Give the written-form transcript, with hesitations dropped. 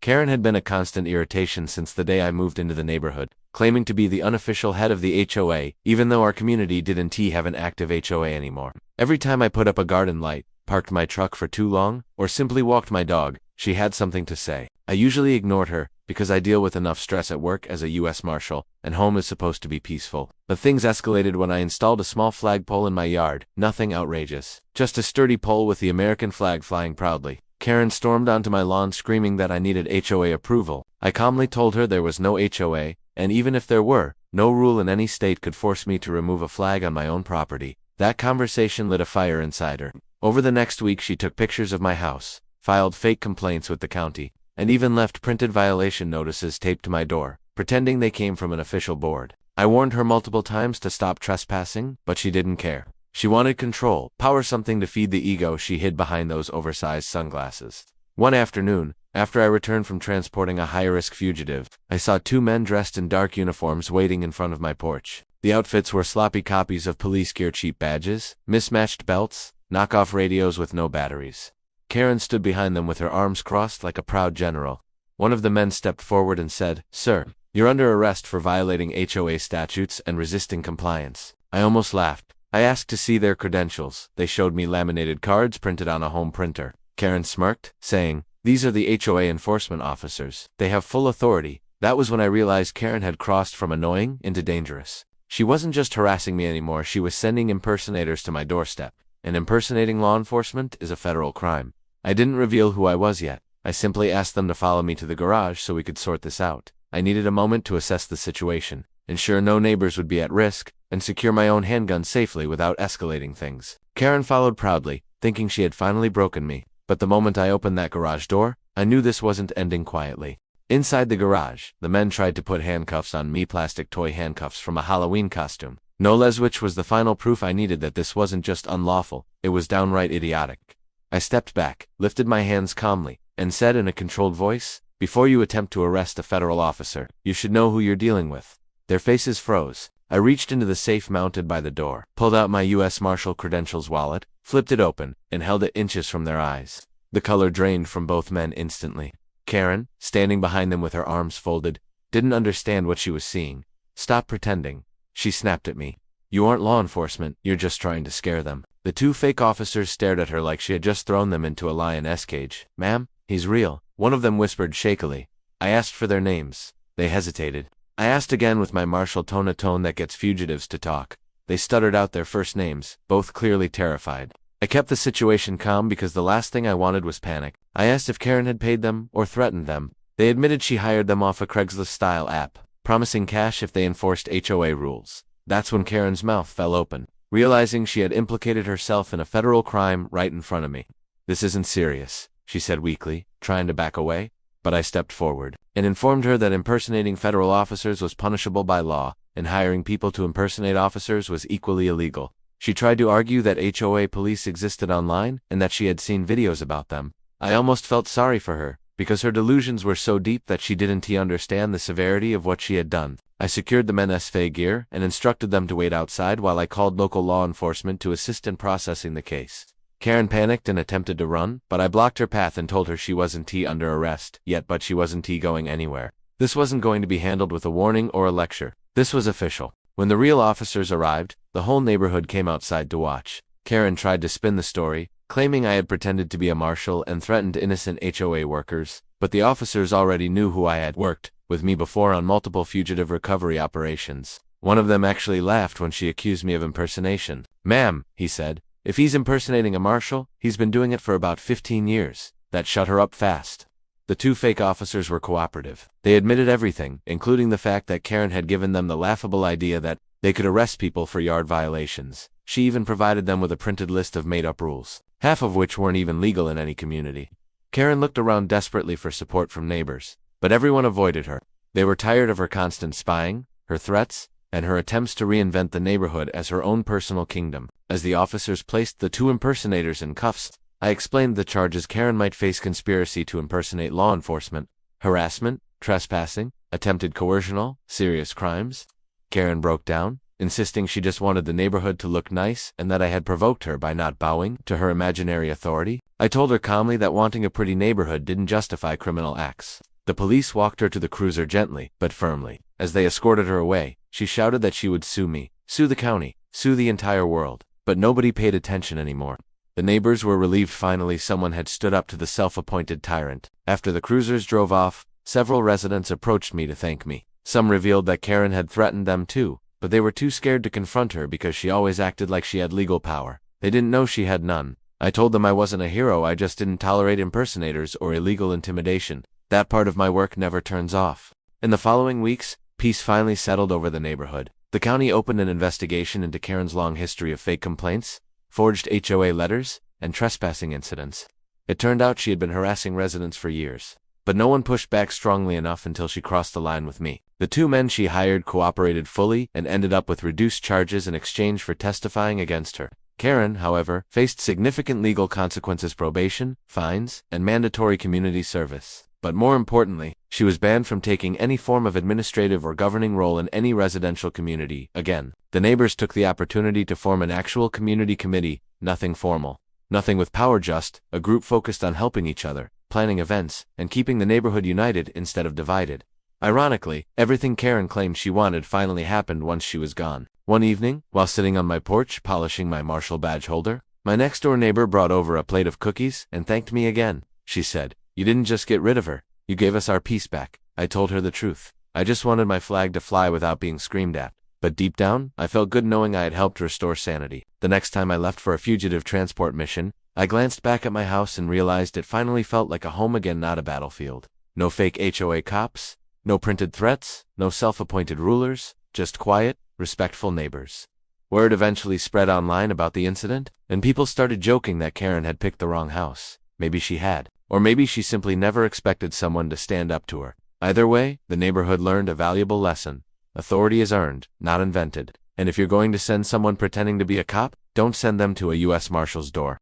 Karen had been a constant irritation since the day I moved into the neighborhood, claiming to be the unofficial head of the HOA, even though our community didn't have an active HOA anymore. Every time I put up a garden light, parked my truck for too long, or simply walked my dog, she had something to say. I usually ignored her, because I deal with enough stress at work as a US Marshal, and home is supposed to be peaceful. But things escalated when I installed a small flagpole in my yard, nothing outrageous. Just a sturdy pole with the American flag flying proudly. Karen stormed onto my lawn screaming that I needed HOA approval. I calmly told her there was no HOA, and even if there were, no rule in any state could force me to remove a flag on my own property. That conversation lit a fire inside her. Over the next week she took pictures of my house, filed fake complaints with the county, and even left printed violation notices taped to my door, pretending they came from an official board. I warned her multiple times to stop trespassing, but she didn't care. She wanted control, power, something to feed the ego she hid behind those oversized sunglasses. One afternoon, after I returned from transporting a high-risk fugitive, I saw two men dressed in dark uniforms waiting in front of my porch. The outfits were sloppy copies of police gear, cheap badges, mismatched belts, knockoff radios with no batteries. Karen stood behind them with her arms crossed like a proud general. One of the men stepped forward and said, "Sir, you're under arrest for violating HOA statutes and resisting compliance." I almost laughed. I asked to see their credentials. They showed me laminated cards printed on a home printer. Karen smirked, saying, "These are the HOA enforcement officers. They have full authority." That was when I realized Karen had crossed from annoying into dangerous. She wasn't just harassing me anymore, she was sending impersonators to my doorstep. And impersonating law enforcement is a federal crime. I didn't reveal who I was yet. I simply asked them to follow me to the garage so we could sort this out. I needed a moment to assess the situation, ensure no neighbors would be at risk, and secure my own handgun safely without escalating things. Karen followed proudly, thinking she had finally broken me. But the moment I opened that garage door, I knew this wasn't ending quietly. Inside the garage, the men tried to put handcuffs on me, plastic toy handcuffs from a Halloween costume. No less, which was the final proof I needed that this wasn't just unlawful, it was downright idiotic. I stepped back, lifted my hands calmly, and said in a controlled voice, "Before you attempt to arrest a federal officer, you should know who you're dealing with." Their faces froze. I reached into the safe mounted by the door, pulled out my US Marshal credentials wallet, flipped it open, and held it inches from their eyes. The color drained from both men instantly. Karen, standing behind them with her arms folded, didn't understand what she was seeing. "Stop pretending," she snapped at me. "You aren't law enforcement, you're just trying to scare them." The two fake officers stared at her like she had just thrown them into a lion's cage. "Ma'am, he's real," one of them whispered shakily. I asked for their names. They hesitated. I asked again with my martial tone, a tone that gets fugitives to talk. They stuttered out their first names, both clearly terrified. I kept the situation calm because the last thing I wanted was panic. I asked if Karen had paid them or threatened them. They admitted she hired them off a Craigslist-style app, promising cash if they enforced HOA rules. That's when Karen's mouth fell open, realizing she had implicated herself in a federal crime right in front of me. "This isn't serious," she said weakly, trying to back away. But I stepped forward and informed her that impersonating federal officers was punishable by law, and hiring people to impersonate officers was equally illegal. She tried to argue that HOA police existed online and that she had seen videos about them. I almost felt sorry for her, because her delusions were so deep that she didn't understand the severity of what she had done. I secured the men's gear and instructed them to wait outside while I called local law enforcement to assist in processing the case. Karen panicked and attempted to run, but I blocked her path and told her she wasn't under arrest yet, but she wasn't going anywhere. This wasn't going to be handled with a warning or a lecture. This was official. When the real officers arrived, the whole neighborhood came outside to watch. Karen tried to spin the story, claiming I had pretended to be a marshal and threatened innocent HOA workers, but the officers already knew who I had worked with me before on multiple fugitive recovery operations. One of them actually laughed when she accused me of impersonation. "Ma'am," he said, "if he's impersonating a marshal, he's been doing it for about 15 years. That shut her up fast. The two fake officers were cooperative. They admitted everything, including the fact that Karen had given them the laughable idea that they could arrest people for yard violations. She even provided them with a printed list of made-up rules, half of which weren't even legal in any community. Karen looked around desperately for support from neighbors, but everyone avoided her. They were tired of her constant spying, her threats, and her attempts to reinvent the neighborhood as her own personal kingdom. As the officers placed the two impersonators in cuffs, I explained the charges Karen might face: conspiracy to impersonate law enforcement, harassment, trespassing, attempted coercion, serious crimes. Karen broke down, insisting she just wanted the neighborhood to look nice and that I had provoked her by not bowing to her imaginary authority. I told her calmly that wanting a pretty neighborhood didn't justify criminal acts. The police walked her to the cruiser gently, but firmly. As they escorted her away, she shouted that she would sue me, sue the county, sue the entire world. But nobody paid attention anymore. The neighbors were relieved finally someone had stood up to the self-appointed tyrant. After the cruisers drove off, several residents approached me to thank me. Some revealed that Karen had threatened them too, but they were too scared to confront her because she always acted like she had legal power. They didn't know she had none. I told them I wasn't a hero, I just didn't tolerate impersonators or illegal intimidation. That part of my work never turns off. In the following weeks, peace finally settled over the neighborhood. The county opened an investigation into Karen's long history of fake complaints, forged HOA letters, and trespassing incidents. It turned out she had been harassing residents for years. But no one pushed back strongly enough until she crossed the line with me. The 2 men she hired cooperated fully and ended up with reduced charges in exchange for testifying against her. Karen, however, faced significant legal consequences: probation, fines, and mandatory community service. But more importantly, she was banned from taking any form of administrative or governing role in any residential community again. The neighbors took the opportunity to form an actual community committee, nothing formal, nothing with power, just a group focused on helping each other, planning events, and keeping the neighborhood united instead of divided. Ironically, everything Karen claimed she wanted finally happened once she was gone. One evening, while sitting on my porch polishing my Marshal badge holder, my next-door neighbor brought over a plate of cookies and thanked me again. She said, "You didn't just get rid of her, you gave us our peace back." I told her the truth. I just wanted my flag to fly without being screamed at. But deep down, I felt good knowing I had helped restore sanity. The next time I left for a fugitive transport mission, I glanced back at my house and realized it finally felt like a home again, not a battlefield. No fake HOA cops, no printed threats, no self-appointed rulers, just quiet, respectful neighbors. Word eventually spread online about the incident, and people started joking that Karen had picked the wrong house. Maybe she had. Or maybe she simply never expected someone to stand up to her. Either way, the neighborhood learned a valuable lesson. Authority is earned, not invented. And if you're going to send someone pretending to be a cop, don't send them to a U.S. Marshal's door.